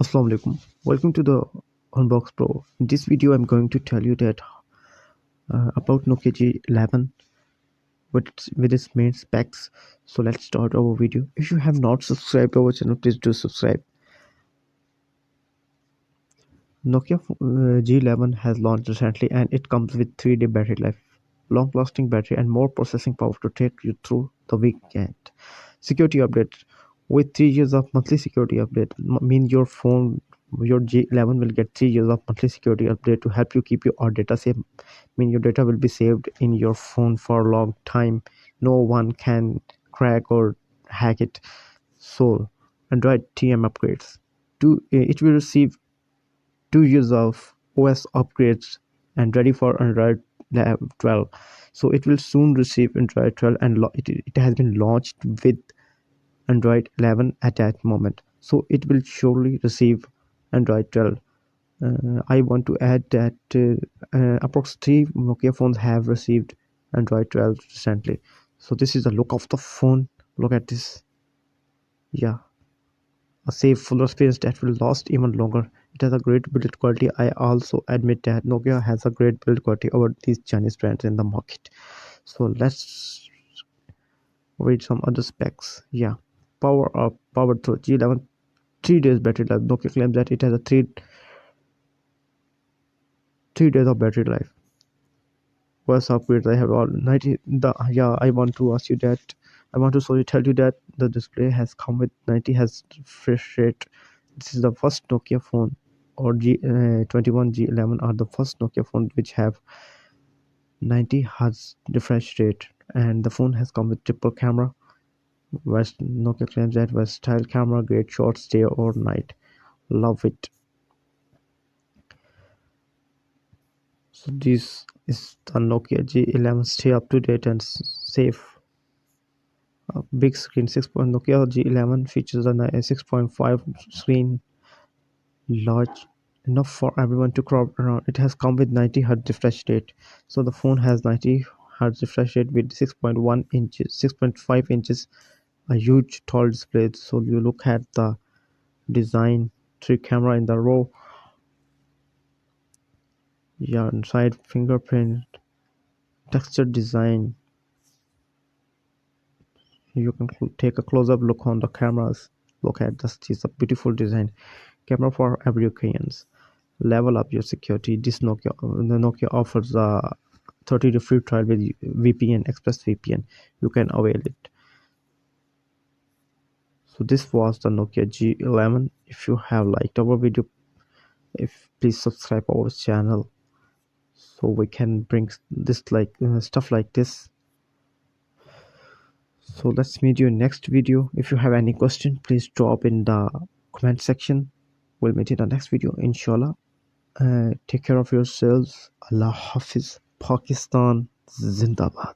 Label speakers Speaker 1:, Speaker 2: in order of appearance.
Speaker 1: Assalamu alaikum. Welcome to the Unbox Pro. In this video, I'm going to tell you that about Nokia G11 with its main specs. So let's start our video. If you have not subscribed our channel, please do subscribe. Nokia G11 has launched recently, and it comes with 3-day battery life, long-lasting battery, and more processing power to take you through the weekend. Security update. With 3 years of monthly security update, mean your G11 will get 3 years of monthly security update to help you keep your data safe. Mean your data will be saved in your phone for a long time. No one can crack or hack it. So Android TM upgrades. It will receive 2 years of OS upgrades and ready for Android 12. So it will soon receive Android 12, and it has been launched with Android 11 at that moment. So it will surely receive Android 12. I want to add that approx 3 Nokia phones have received Android 12 recently. So this is the look of the phone. Look at this. Yeah, a safe, fuller space that will last even longer. It has a great build quality. I also admit that Nokia has a great build quality over these Chinese brands in the market. So let's read some other specs. Yeah, power through G11 3 days battery life. Nokia claims that it has a three days of battery life. Worst upgrades I have all 90. I want to ask you that. I want to tell you that the display has come with 90 Hz refresh rate. This is the first Nokia phone, or G21 G11 are the first Nokia phone which have 90 Hz refresh rate, and the phone has come with triple camera. Nokia claims that versatile camera, great shots day or night. Love it. So this is the Nokia G11. Stay up to date and safe. Big screen 6. Nokia G11 features a 6.5 screen, large enough for everyone to crowd around. It has come with 90 Hz refresh rate. So the phone has 90 Hz refresh rate with 6.1 inches, 6.5 inches, a huge tall display. So you look at the design, 3 camera in the row. Yeah, inside fingerprint, texture design. You can take a close-up look on the cameras. Look at this. It's a beautiful design. Camera for every occasions. Level up your security. The Nokia offers a 30-day free trial with VPN, Express VPN. You can avail it. So this was the Nokia G11. If you have liked our video, please subscribe our channel so we can bring this stuff like this. So let's meet you in next video. If you have any question, please drop in the comment section. We'll meet in the next video, inshallah. Take care of yourselves. Allah Hafiz. Pakistan Zindabad.